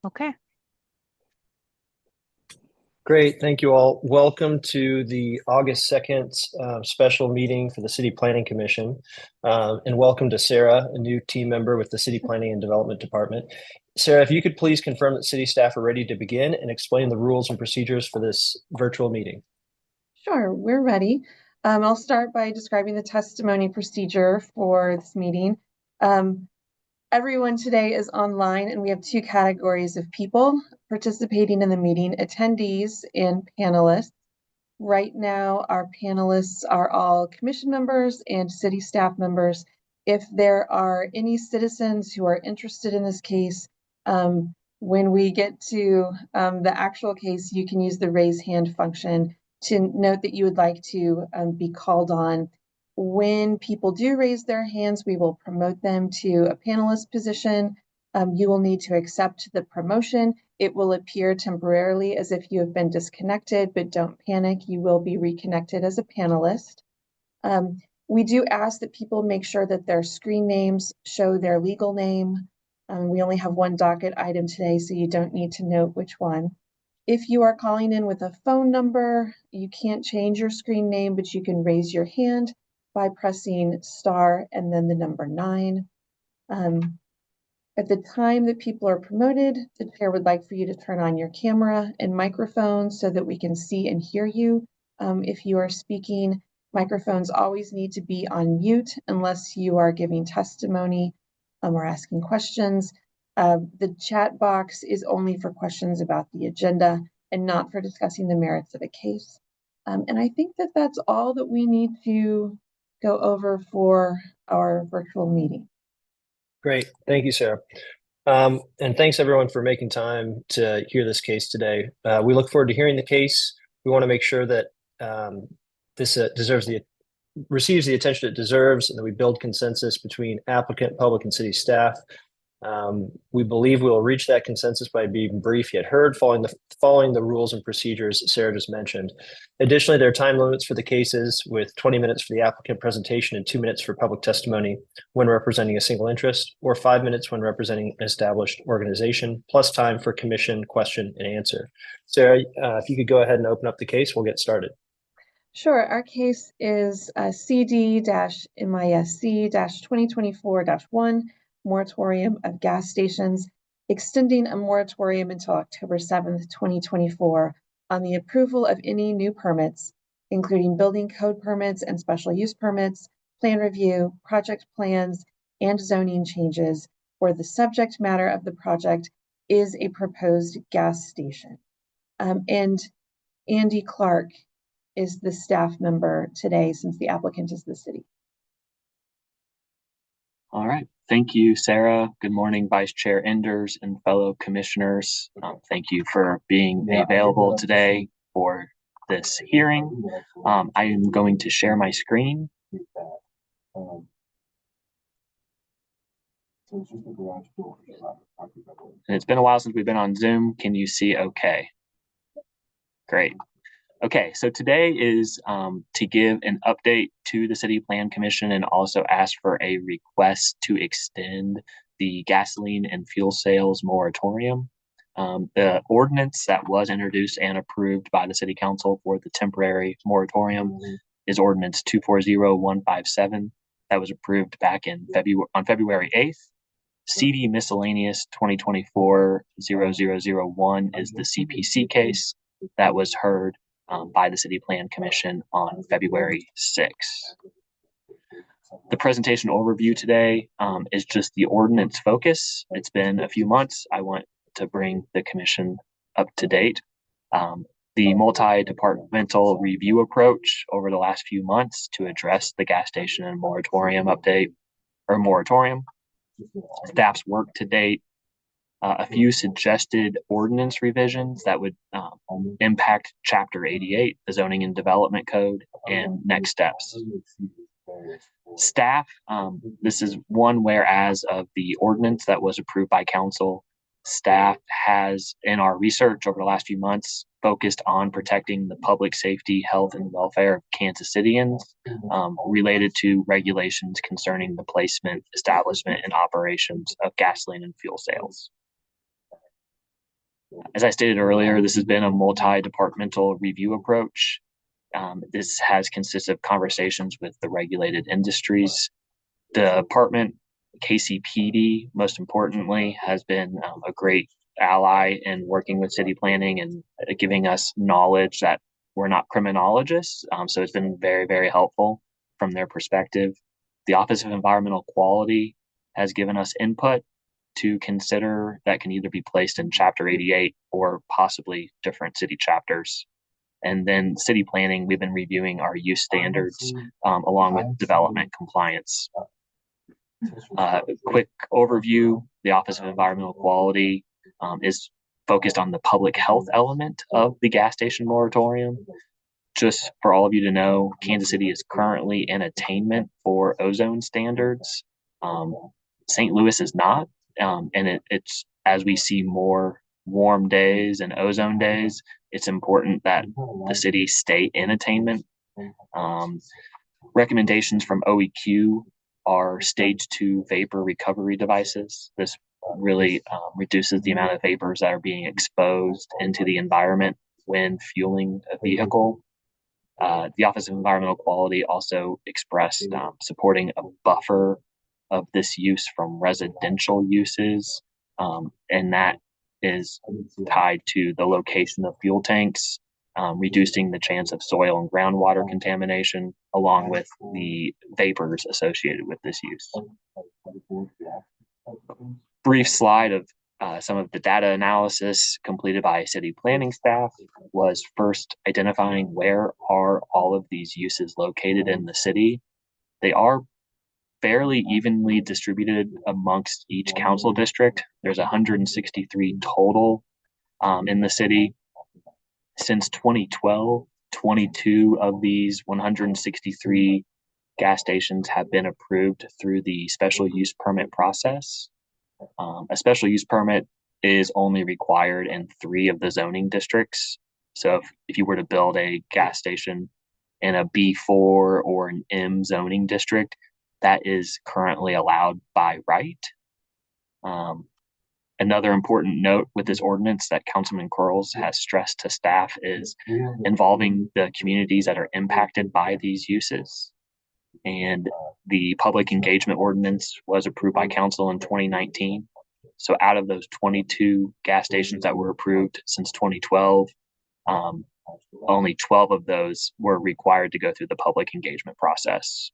Okay. Great, thank you all. Welcome to the August 2nd special meeting for the City Planning Commission. And welcome to Sarah, a new team member with the City Planning and Development Department. Sarah, if you could please confirm that city staff are ready to begin and explain the rules and procedures for this virtual meeting. Sure, we're ready. I'll start by describing the testimony procedure for this meeting. Everyone today is online, and we have two categories of people participating in the meeting: attendees and panelists. Right now, our panelists are all commission members and city staff members. If there are any citizens who are interested in this case, when we get to the actual case, you can use the raise hand function to note that you would like to be called on. When people do raise their hands, we will promote them to a panelist position. You will need to accept the promotion. It will appear temporarily as if you have been disconnected, but don't panic, you will be reconnected as a panelist. We do ask that people make sure that their screen names show their legal name. We only have one docket item today, so you don't need to note which one. If you are calling in with a phone number, you can't change your screen name, but you can raise your hand by pressing star and then the number 9. At the time that people are promoted, the chair would like for you to turn on your camera and microphone so that we can see and hear you. If you are speaking, microphones always need to be on mute unless you are giving testimony or asking questions. The chat box is only for questions about the agenda and not for discussing the merits of a case. And I think that that's all that we need to go over for our virtual meeting. Great, thank you, Sarah. And thanks everyone for making time to hear this case today. We look forward to hearing the case. We want to make sure that this receives the attention it deserves, and that we build consensus between applicant, public, and city staff. We believe we will reach that consensus by being brief yet heard, following the rules and procedures Sarah just mentioned. Additionally, there are time limits for the cases, with 20 minutes for the applicant presentation and 2 minutes for public testimony when representing a single interest, or 5 minutes when representing an established organization, plus time for commission, question, and answer. Sarah, if you could go ahead and open up the case, we'll get started. Sure. Our case is CD-MISC-2024-1, moratorium of gas stations, extending a moratorium until October 7th, 2024 on the approval of any new permits, including building code permits and special use permits, plan review, project plans, and zoning changes, where the subject matter of the project is a proposed gas station. And Andy Clark is the staff member today, since the applicant is the city. All right. Thank you, Sarah. Good morning, Vice Chair Enders and fellow commissioners. Thank you for being available today for this hearing. I am going to share my screen. And it's been a while since we've been on Zoom. Can you see okay? Great. Okay, so today is to give an update to the City Plan Commission and also ask for a request to extend the gasoline and fuel sales moratorium. The ordinance that was introduced and approved by the City Council for the temporary moratorium is Ordinance 240157 that was approved back in February 8th. CD Miscellaneous 2024-0001 is the CPC case that was heard by the City Plan Commission on February 6th. The presentation overview today is just the ordinance focus. It's been a few months. I want to bring the commission up to date. The multi-departmental review approach over the last few months to address the gas station and moratorium update or moratorium. Staff's work to date, a few suggested ordinance revisions that would impact Chapter 88, the Zoning and Development Code, and next steps. Staff, this is one whereas of the ordinance that was approved by council. Staff has, in our research over the last few months, focused on protecting the public safety, health, and welfare of Kansas Cityans related to regulations concerning the placement, establishment, and operations of gasoline and fuel sales. As I stated earlier, this has been a multi-departmental review approach. This has consisted of conversations with the regulated industries. The department, KCPD, most importantly, has been a great ally in working with city planning and giving us knowledge that we're not criminologists. So it's been very, very helpful from their perspective. The Office of Environmental Quality has given us input to consider that can either be placed in Chapter 88 or possibly different city chapters. And then city planning, we've been reviewing our use standards along with development compliance. Quick overview, the Office of Environmental Quality is focused on the public health element of the gas station moratorium. Just for all of you to know, Kansas City is currently in attainment for ozone standards. St. Louis is not, and it's as we see more warm days and ozone days, it's important that the city stay in attainment. Recommendations from OEQ are stage 2 vapor recovery devices. This really reduces the amount of vapors that are being exposed into the environment when fueling a vehicle. The Office of Environmental Quality also expressed supporting a buffer of this use from residential uses, and that is tied to the location of fuel tanks, reducing the chance of soil and groundwater contamination, along with the vapors associated with this use. Brief slide of some of the data analysis completed by city planning staff was first identifying where are all of these uses located in the city. They are fairly evenly distributed amongst each council district. There's 163 total in the city. Since 2012, 22 of these 163 gas stations have been approved through the special use permit process. A special use permit is only required in 3 of the zoning districts. So if you were to build a gas station in a B4 or an M zoning district, that is currently allowed by right. Another important note with this ordinance that Councilman Quarles has stressed to staff is involving the communities that are impacted by these uses. And the public engagement ordinance was approved by council in 2019. So out of those 22 gas stations that were approved since 2012, only 12 of those were required to go through the public engagement process.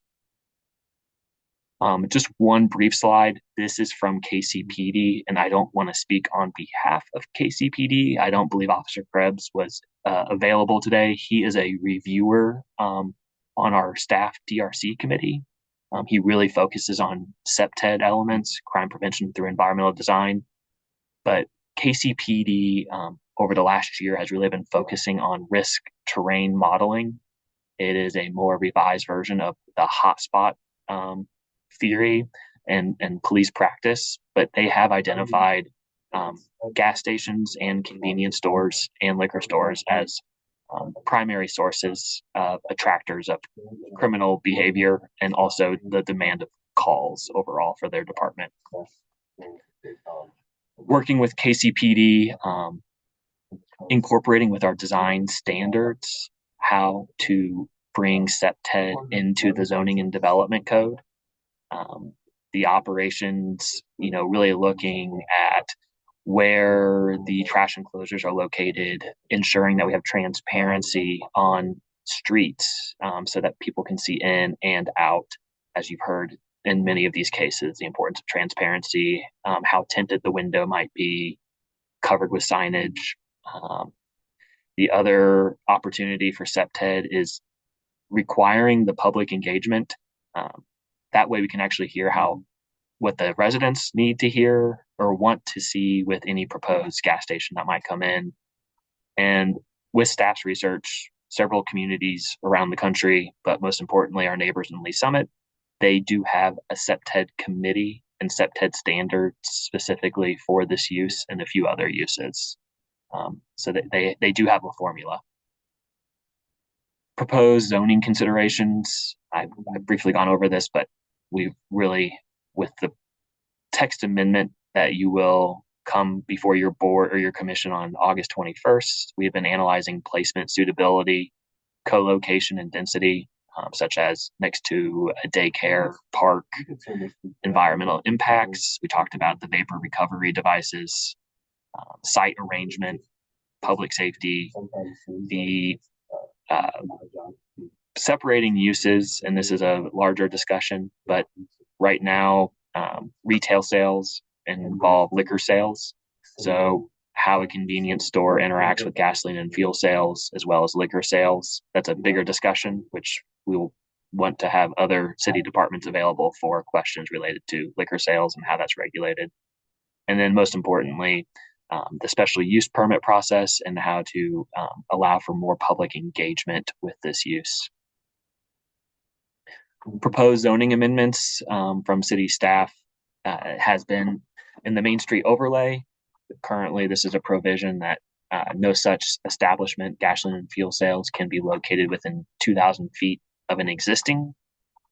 Just one brief slide. This is from KCPD, and I don't want to speak on behalf of KCPD. I don't believe Officer Krebs was available today. He is a reviewer on our staff DRC committee. He really focuses on CPTED elements, crime prevention through environmental design. But KCPD over the last year has really been focusing on risk terrain modeling. It is a more revised version of the hotspot theory and police practice, but they have identified gas stations and convenience stores and liquor stores as primary sources of attractors of criminal behavior and also the demand of calls overall for their department. Working with KCPD, incorporating with our design standards, how to bring CPTED into the zoning and development code. The operations, really looking at where the trash enclosures are located, ensuring that we have transparency on streets so that people can see in and out, as you've heard in many of these cases, the importance of transparency, how tinted the window might be, covered with signage. The other opportunity for CPTED is requiring the public engagement. That way we can actually hear what the residents need to hear or want to see with any proposed gas station that might come in. And with staff's research, several communities around the country, but most importantly, our neighbors in Lee Summit, they do have a CPTED committee and CPTED standards specifically for this use and a few other uses. so that they do have a formula. Proposed zoning considerations. I've briefly gone over this, but we've really, with the text amendment that you will come before your board or your commission on August 21st, we have been analyzing placement suitability, co-location, and density, such as next to a daycare, park, environmental impacts. We talked about the vapor recovery devices, site arrangement, public safety, the separating uses, and this is a larger discussion, but right now, retail sales involve liquor sales. So how a convenience store interacts with gasoline and fuel sales, as well as liquor sales, that's a bigger discussion, which we will want to have other city departments available for questions related to liquor sales and how that's regulated. And then most importantly, the special use permit process and how to allow for more public engagement with this use. Proposed zoning amendments from city staff has been in the Main Street overlay. Currently, this is a provision that no such establishment, gasoline and fuel sales, can be located within 2,000 feet of an existing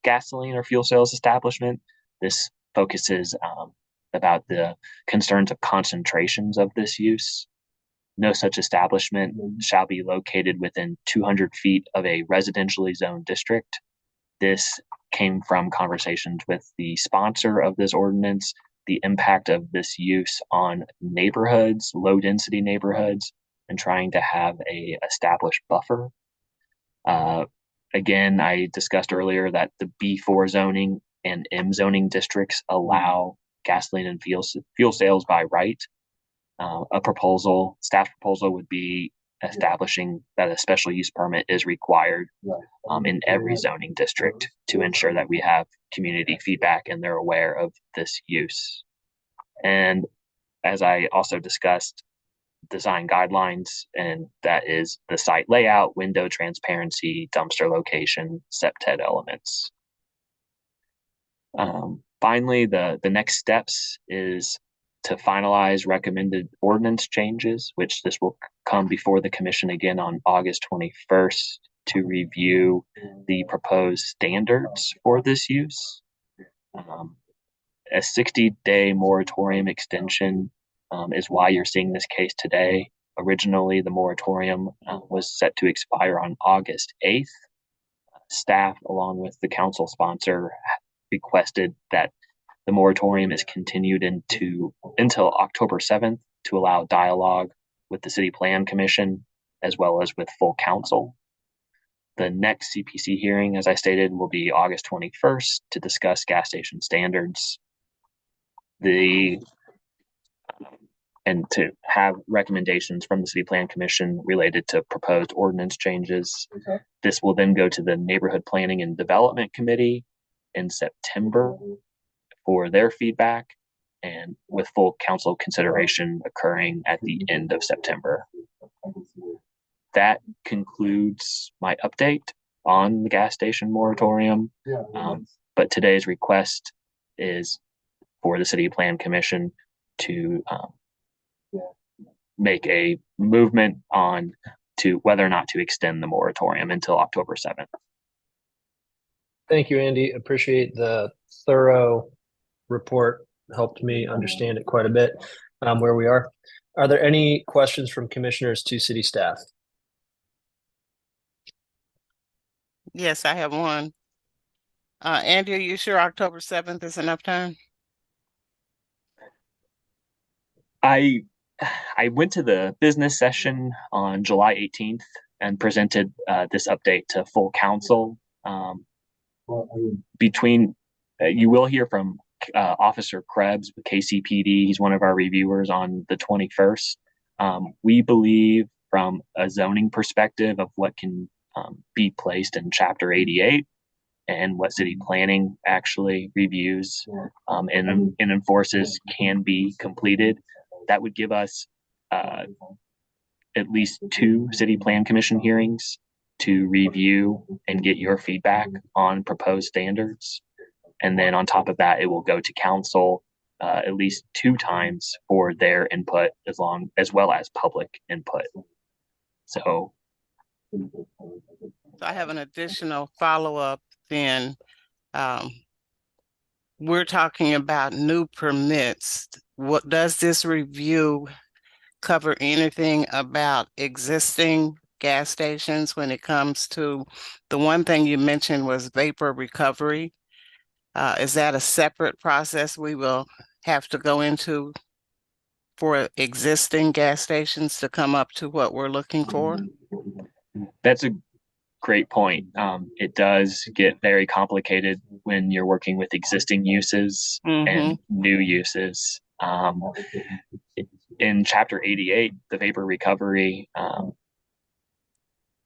gasoline or fuel sales establishment. This focuses about the concerns of concentrations of this use. No such establishment shall be located within 200 feet of a residentially zoned district. This came from conversations with the sponsor of this ordinance, the impact of this use on neighborhoods, low density neighborhoods, and trying to have a established buffer. Again, I discussed earlier that the B4 zoning and M zoning districts allow gasoline and fuel sales by right. Staff proposal would be establishing that a special use permit is required in every zoning district to ensure that we have community feedback and they're aware of this use. And as I also discussed, design guidelines, and that is the site layout, window transparency, dumpster location, septet elements. Finally, the next steps is to finalize recommended ordinance changes, which this will come before the commission again on August 21st to review the proposed standards for this use. A 60-day moratorium extension is why you're seeing this case today. Originally, the moratorium was set to expire on August 8th. Staff, along with the council sponsor, requested that the moratorium is continued until October 7th to allow dialogue with the City Plan Commission as well as with full council. The next CPC hearing, as I stated, will be August 21st to discuss gas station standards. And to have recommendations from the City Plan Commission related to proposed ordinance changes. Okay. This will then go to the Neighborhood Planning and Development Committee in September for their feedback, and with full council consideration occurring at the end of September. That concludes my update on the gas station moratorium. But today's request is for the City Plan Commission to make a movement on to whether or not to extend the moratorium until October 7th. Thank you, Andy. Appreciate the thorough report. Helped me understand it quite a bit where we are. Are there any questions from commissioners to city staff? Yes, I have one. Andy, are you sure October 7th is enough time? I went to the business session on July 18th and presented this update to full council. You will hear from Officer Krebs with KCPD. He's one of our reviewers on the 21st. We believe from a zoning perspective of what can be placed in Chapter 88 and what city planning actually reviews and enforces can be completed. That would give us at least 2 City Plan Commission hearings to review and get your feedback on proposed standards. And then on top of that, it will go to council at least 2 times for their input, as well as public input. So I have an additional follow-up then. We're talking about new permits. What does this review cover anything about existing gas stations when it comes to the one thing you mentioned was vapor recovery? Is that a separate process we will have to go into for existing gas stations to come up to what we're looking for? that's a great point. It does get very complicated when you're working with existing uses and new uses. In Chapter 88, the vapor recovery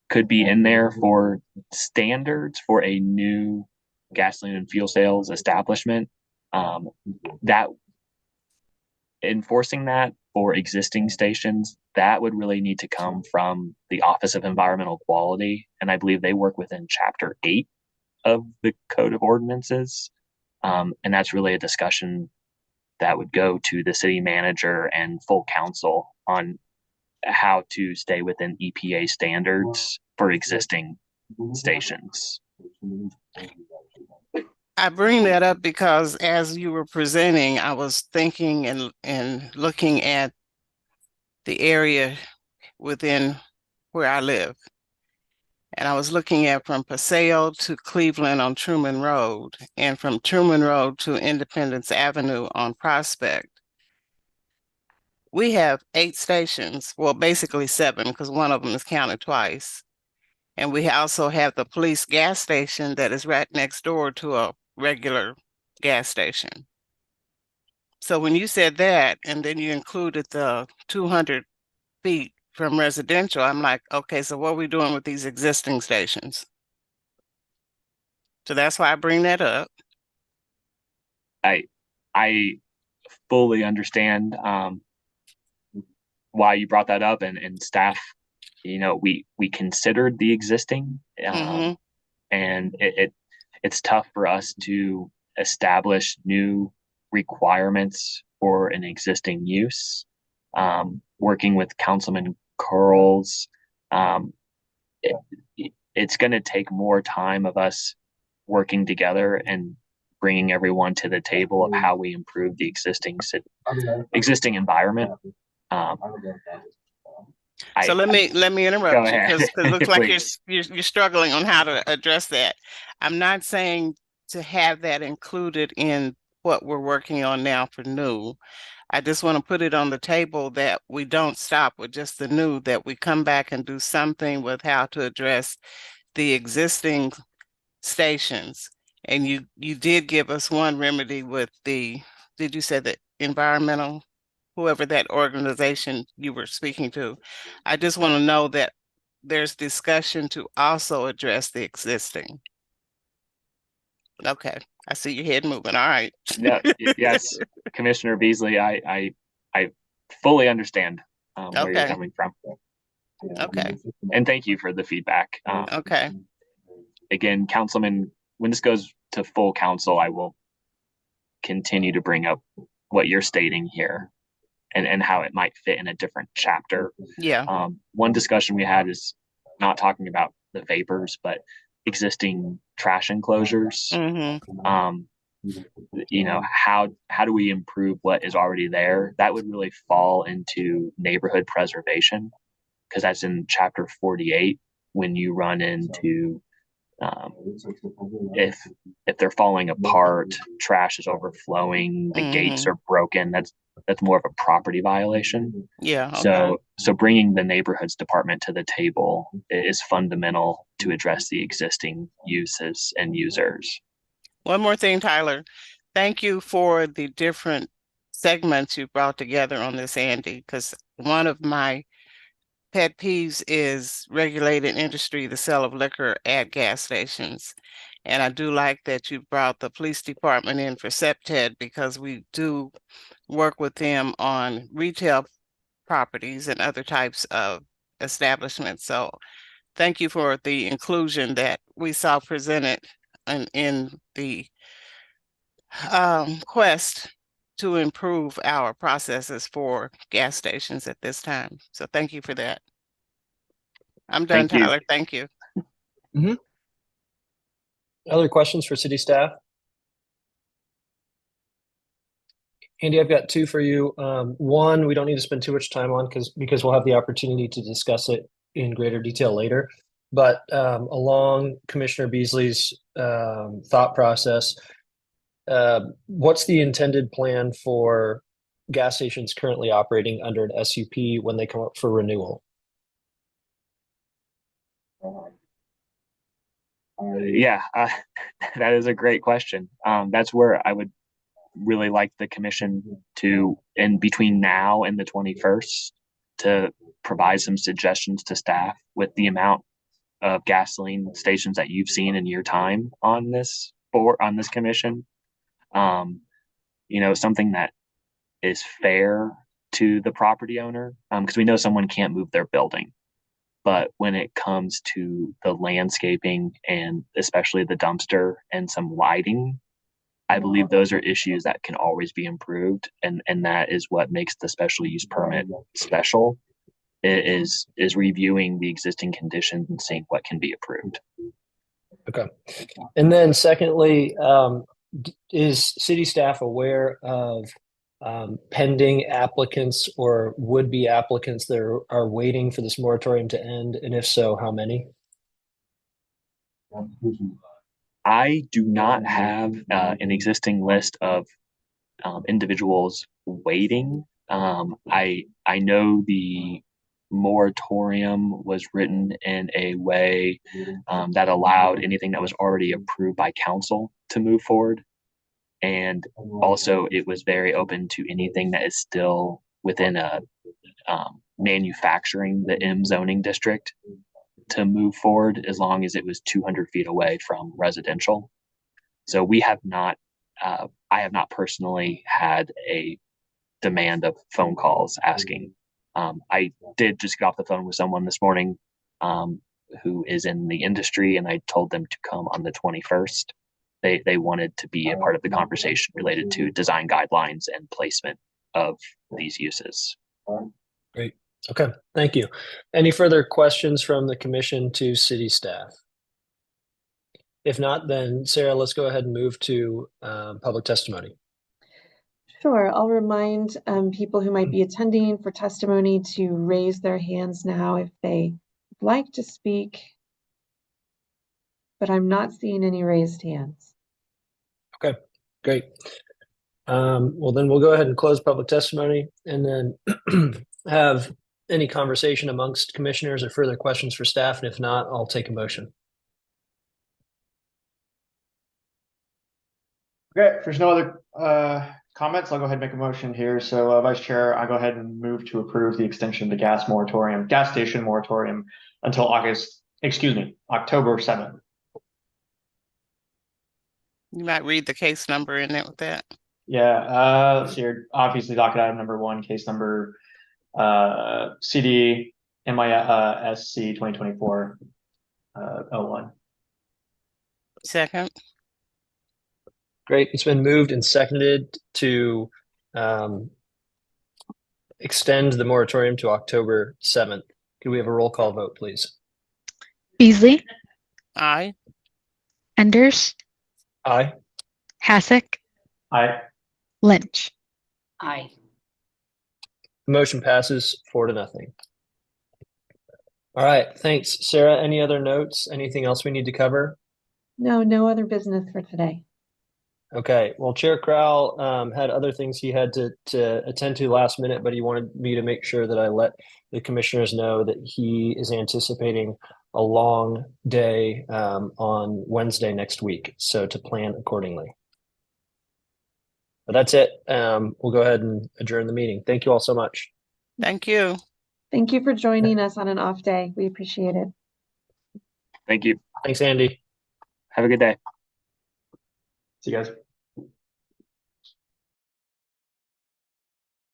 could be in there for standards for a new gasoline and fuel sales establishment. That enforcing that for existing stations, that would really need to come from the Office of Environmental Quality, and I believe they work within Chapter 8 of the Code of Ordinances. And that's really a discussion that would go to the city manager and full council on how to stay within EPA standards for existing stations. I bring that up because as you were presenting, I was thinking and looking at the area within where I live. And I was looking at from Paseo to Cleveland on Truman Road and from Truman Road to Independence Avenue on Prospect. We have 8 stations, well, basically 7, because one of them is counted twice. And we also have the police gas station that is right next door to a regular gas station. So when you said that, and then you included the 200 feet from residential, I'm like, okay, so what are we doing with these existing stations? So that's why I bring that up. I fully understand why you brought that up, and staff, we considered the existing, and it's tough for us to establish new requirements for an existing use. Working with Councilman Curls, it's going to take more time of us working together and bringing everyone to the table of how we improve the existing environment. So let me interrupt you because it looks like you're struggling on how to address that. I'm not saying to have that included in what we're working on now for new. I just want to put it on the table that we don't stop with just the new, that we come back and do something with how to address the existing stations. And you did give us one remedy with did you say the environmental, whoever that organization you were speaking to? I just want to know that there's discussion to also address the existing. Okay, I see your head moving. All right. No, yes, Commissioner Beasley, I fully understand where you're coming from. Okay. And thank you for the feedback. Okay. Again, Councilman, when this goes to full council, I will continue to bring up what you're stating here and how it might fit in a different chapter. Yeah. One discussion we had is not talking about the vapors, but existing trash enclosures. How do we improve what is already there? That would really fall into neighborhood preservation, because that's in Chapter 48. When you run into if they're falling apart, trash is overflowing, the gates are broken, that's more of a property violation. Yeah. Okay. So bringing the neighborhoods department to the table is fundamental to address the existing uses and users. One more thing, Tyler. Thank you for the different segments you brought together on this, Andy, because one of my pet peeves is regulated industry, the sale of liquor at gas stations. And I do like that you brought the police department in for SEPTED, because we do work with them on retail properties and other types of establishments. So thank you for the inclusion that we saw presented in the quest to improve our processes for gas stations at this time. So thank you for that. I'm done, Thank you. Tyler. Thank you. Other questions for city staff? Andy, I've got two for you. One, we don't need to spend too much time on because we'll have the opportunity to discuss it in greater detail later. But along Commissioner Beasley's thought process, what's the intended plan for gas stations currently operating under an SUP when they come up for renewal? Yeah, that is a great question. That's where I would really like the commission to, in between now and the 21st, to provide some suggestions to staff with the amount of gasoline stations that you've seen in your time on this commission. Something that is fair to the property owner, because we know someone can't move their building. But when it comes to the landscaping and especially the dumpster and some lighting, I believe those are issues that can always be improved. And that is what makes the special use permit special, is reviewing the existing conditions and seeing what can be approved. Okay. And then secondly, is city staff aware of pending applicants or would-be applicants that are waiting for this moratorium to end? And if so, how many? I do not have an existing list of individuals waiting. I know the moratorium was written in a way that allowed anything that was already approved by council to move forward. And also it was very open to anything that is still within a manufacturing, the M zoning district, to move forward as long as it was 200 feet away from residential. So we have not, I have not personally had a demand of phone calls asking. I did just get off the phone with someone this morning who is in the industry, and I told them to come on the 21st. They wanted to be a part of the conversation related to design guidelines and placement of these uses. Great. Okay. Thank you. Any further questions from the commission to city staff? If not, then Sarah, let's go ahead and move to public testimony. Sure. I'll remind people who might be attending for testimony to raise their hands now if they would like to speak, but I'm not seeing any raised hands. Okay, great. Well, then we'll go ahead and close public testimony and then have any conversation amongst commissioners or further questions for staff. And if not, I'll take a motion. Okay, if there's no other comments, I'll go ahead and make a motion here. So Vice Chair, I go ahead and move to approve the extension of the gas station moratorium until October 7th. You might read the case number in it with that. Yeah, let's see here. Obviously, docket item number 1, case number CD MISC 2024 01. Second. Great. It's been moved and seconded to extend the moratorium to October 7th. Could we have a roll call vote, please? Beasley? Aye. Enders? Aye. Hasek? Aye. Lynch? Aye. The motion passes 4-0. All right. Thanks, Sarah. Any other notes? Anything else we need to cover? No other business for today. Okay. Well, Chair Crowell had other things he had to attend to last minute, but he wanted me to make sure that I let the commissioners know that he is anticipating a long day on Wednesday next week. So to plan accordingly. But that's it. We'll go ahead and adjourn the meeting. Thank you all so much. Thank you. Thank you for joining us on an off day. We appreciate it. Thank you. Thanks, Andy. Have a good day. See you guys.